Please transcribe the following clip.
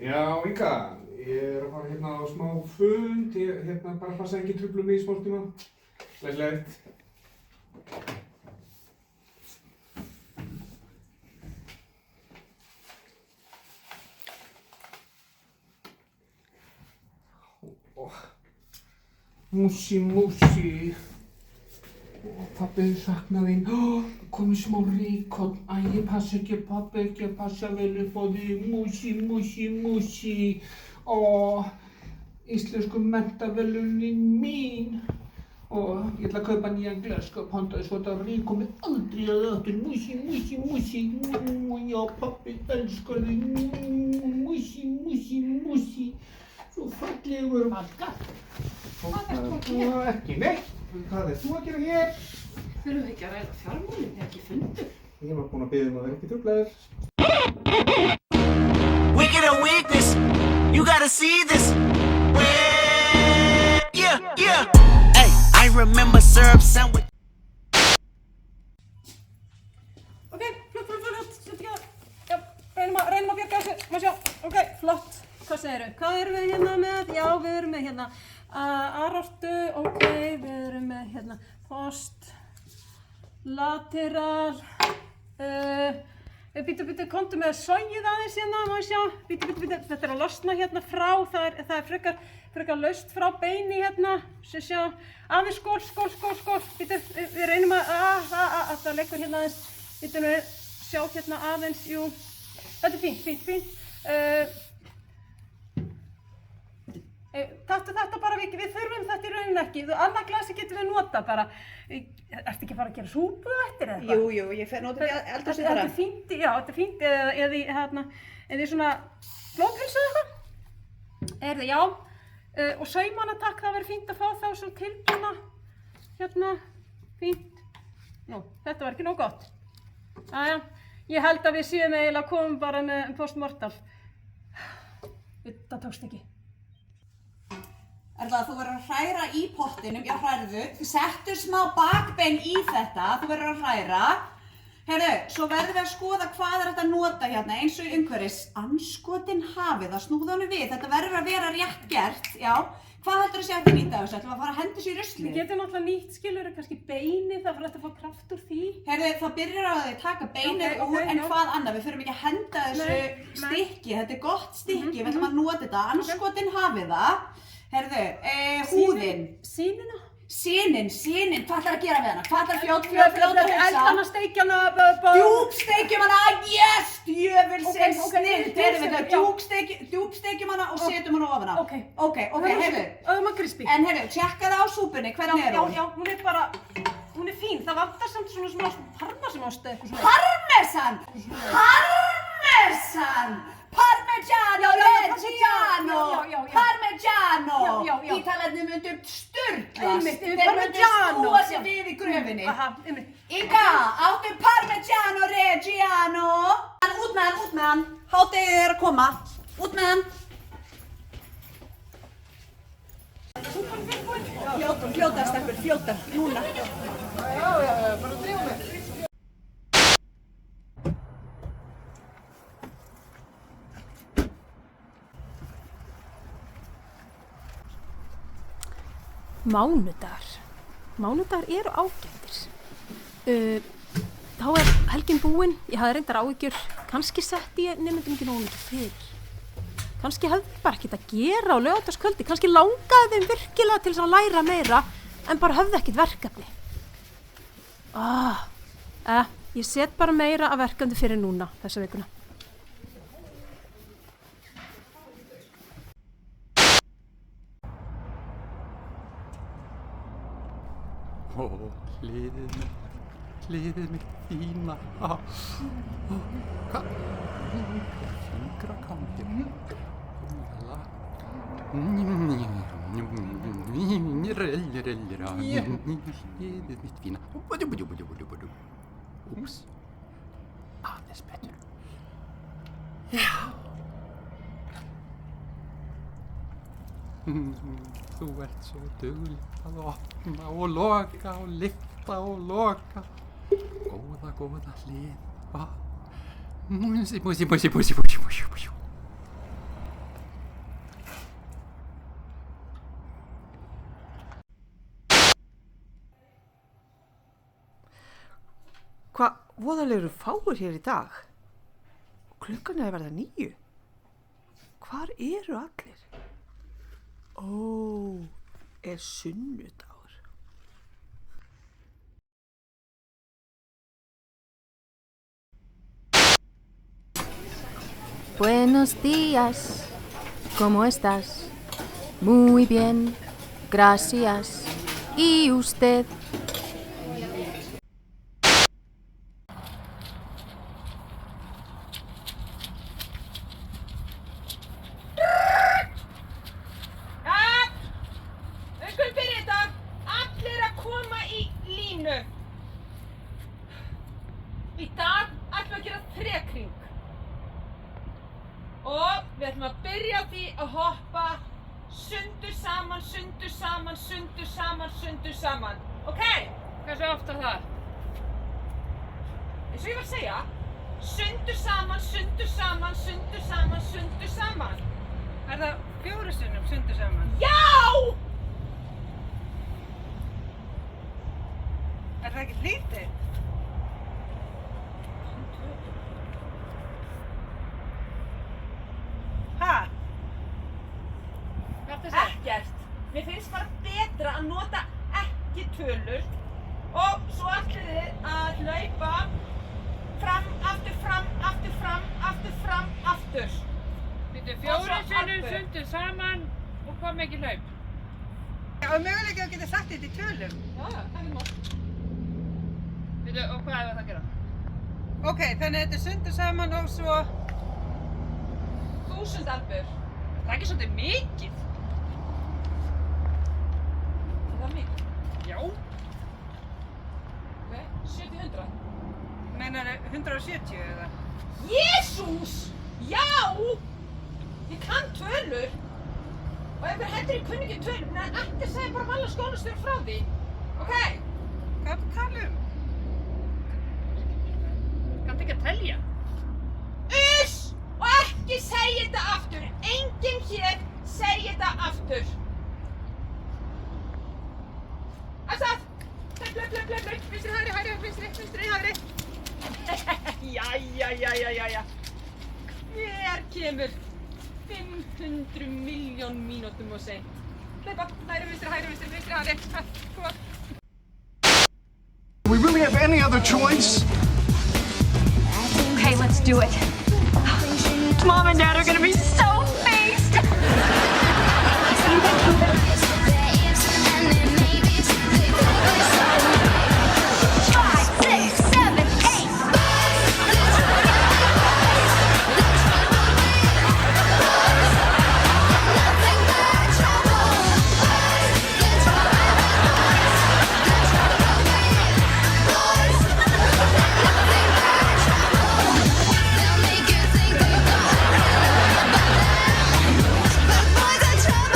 Já, Inga, ég að fara hérna á smá fund, ég bara passa engin truflun mig í smá tíma. Glæsilegt. Mússi. Pabbi sakna þín. Komið smá ríkot. Æ, ég passa ekki, pabbi ekki að passa vel upp á því. Mússi. Íslensku menntaverðlaunin mín. Ég ætla að kaupa nýjan glerskáp handa svo þetta rík komið aldrei að aftur. Mússi. Já, pabbi elskar þig. Mússi. Svo fallegur Valka. Ekki neitt. Hvað þú að gera hér? Þurfum við ekki að ræða fjármálin þegar ekki fundur? Ég var búinn að biðja að vera ekki truflaður. Wicked or weakness, you gotta see this. Yeah. Hey, I remember syrup sandwich. Ok, flott. Já, reynum að bjarga þessu. Má sjá. Ok, flott. Hvað segirðu? Hvað erum við hérna með? Já, við erum með hérna arortu, ok, við erum með hérna post, lateral, bítu, komdu með sogið aðeins hérna, má ég sjá, bítu, þetta er að losna hérna frá, það er frekar laust frá beini hérna, sem sjá, aðeins skól, bítu, við reynum að það leggur hérna aðeins, bítu, við sjá hérna aðeins, jú, þetta er fínt. Taktu þetta bara, við þurfum þetta í rauninni ekki, annað glasi getum við nota bara. Ertu ekki að fara að gera súpu eftir eða eitthvað? Jú, ég fer nota við eldhúsið bara. Þetta er fínt, eða í svona blóðpilsu eða eitthvað? Já, og saumana takk, það verður fínt að fá þá svo tilbúna. Hérna, fínt. Nú, þetta var ekki nóg gott. Jæja, ég held að við séum eiginlega að koma bara með postmortal. Það tókst ekki. Erla, þú verður að hræra í pottinum, já hrærðu, settu smá bakbein í þetta, þú verður að hræra. Heyrðu, svo verðum við að skoða hvað er þetta að nota hérna eins og í umhverfis. Anskotin hafið, það snúða honum við, þetta verður að vera rétt gert, já. Hvað heldur þú að sé hægt að nýta þessu? Ætlum við að fara að henda þessu í ruslið? Við getum náttúrulega nýtt, skilurðu, kannski beinið, það fyrir að fá kraft úr því. Heyrðu, það byrjar á því að taka beinið úr en hvað annað, við förum ekki að henda þessu stykki, þetta er gott stykki, við ætlum að nota þetta, anskotin hafið það. Heyrðu, húðin. Sýnina? Sýnin, hvað ætlar að gera við hana? Hvað ætlar fljót að hugsa? Eldana, steikjana, Djúpsteikjum hana, yes! Djöfulsins snill, djúpsteikjum hana og setjum hana ofan á. Ok, heyrðu. Öðum að krispi. En heyrðu, tjekka það á súpunni, hvernig er hún? Já, hún er bara, hún er fín. Það vantar samt svona parmesanost eða eitthvað svona. Parmigiano Reggiano! Ítalarnir myndu sturlast. Þeir myndu snúa sig við í gröfinni. Inga, áttu Parmigiano Reggiano? Út með hann. Hádegið er að koma. Út með hann. Fljóta, stelpur, fljóta. Núna. Já, bara drífa mig. Mánudagar eru ágætir. Þá er helgin búin, ég hafði reyndar áhyggjur, kannski setti ég nemendum ekki nógu mikið fyrir. Kannski hefði bara ekkert að gera á laugardagskvöldi, kannski langaði þeim virkilega til að læra meira, en bara höfðu ekkert verkefni. Ég set bara meira af verkefni fyrir núna, þessa vikuna. Hliðið mitt fína. Hvað? Fingrakamdir. Hliðið mitt fína. Úps. Aðeins betur. Já. Þú ert svo dugleg að opna og loka og lyfta og loka. Góða hlið. Músi. voðalegur fáir hér í dag. Og klukkan er að verða 9. Hvar eru allir? Ó, er sunnudagur. Buenos días. ¿Cómo estás? Muy bien. Gracias. ¿Y usted? Við skulum byrja þetta. Allir að koma í línu. Í dag ætlum við að gera þrekring. Og við ætlum að byrja á því að hoppa sundur saman, sundur saman, sundur saman, sundur saman. Ok? Hversu oft er það? Eins og ég var að segja, sundur saman, sundur saman, sundur saman, sundur saman. Er það 4 sinnum sundur saman? Já! Er það ekki lítið? Hæ? Ekkert. Mér finnst bara betra að nota ekki tölur og svo ætlið þið að hlaupa fram, aftur, fram, aftur, fram, aftur, fram, aftur. Býttu 4 sinnum sundur saman og kom ekki hlaup. Já, og möguleika að geta sagt þetta í tölum. Já, ekki mál. Býttu, og hvað er það að gera? Ok, þannig þetta er sundur saman og svo 1000 albur. Það er ekki svolítið mikið. Er það mikið? Já. Ok, 70-100. Meinar 170 eða? Jesús! Já! Ég kann tölur. Og ef mér heldur ég kunni ekki tölur, en ekki segja bara Valla skólastjóri frá því. Ok? Hvað er það að tala um? Kanntu ekki að telja? Uss! Og ekki segja þetta aftur. Enginn hér segja þetta aftur. Afsað! Hlaup. Vinstri, hægri, vinstri, hægri. Jæja. Hver kemur 500 miljón mínútum og seint? Hlaupa, hægri, vinstri, hægri. Koma. Do we really have any other choice? Okay, let's do it. Mom and Dad are gonna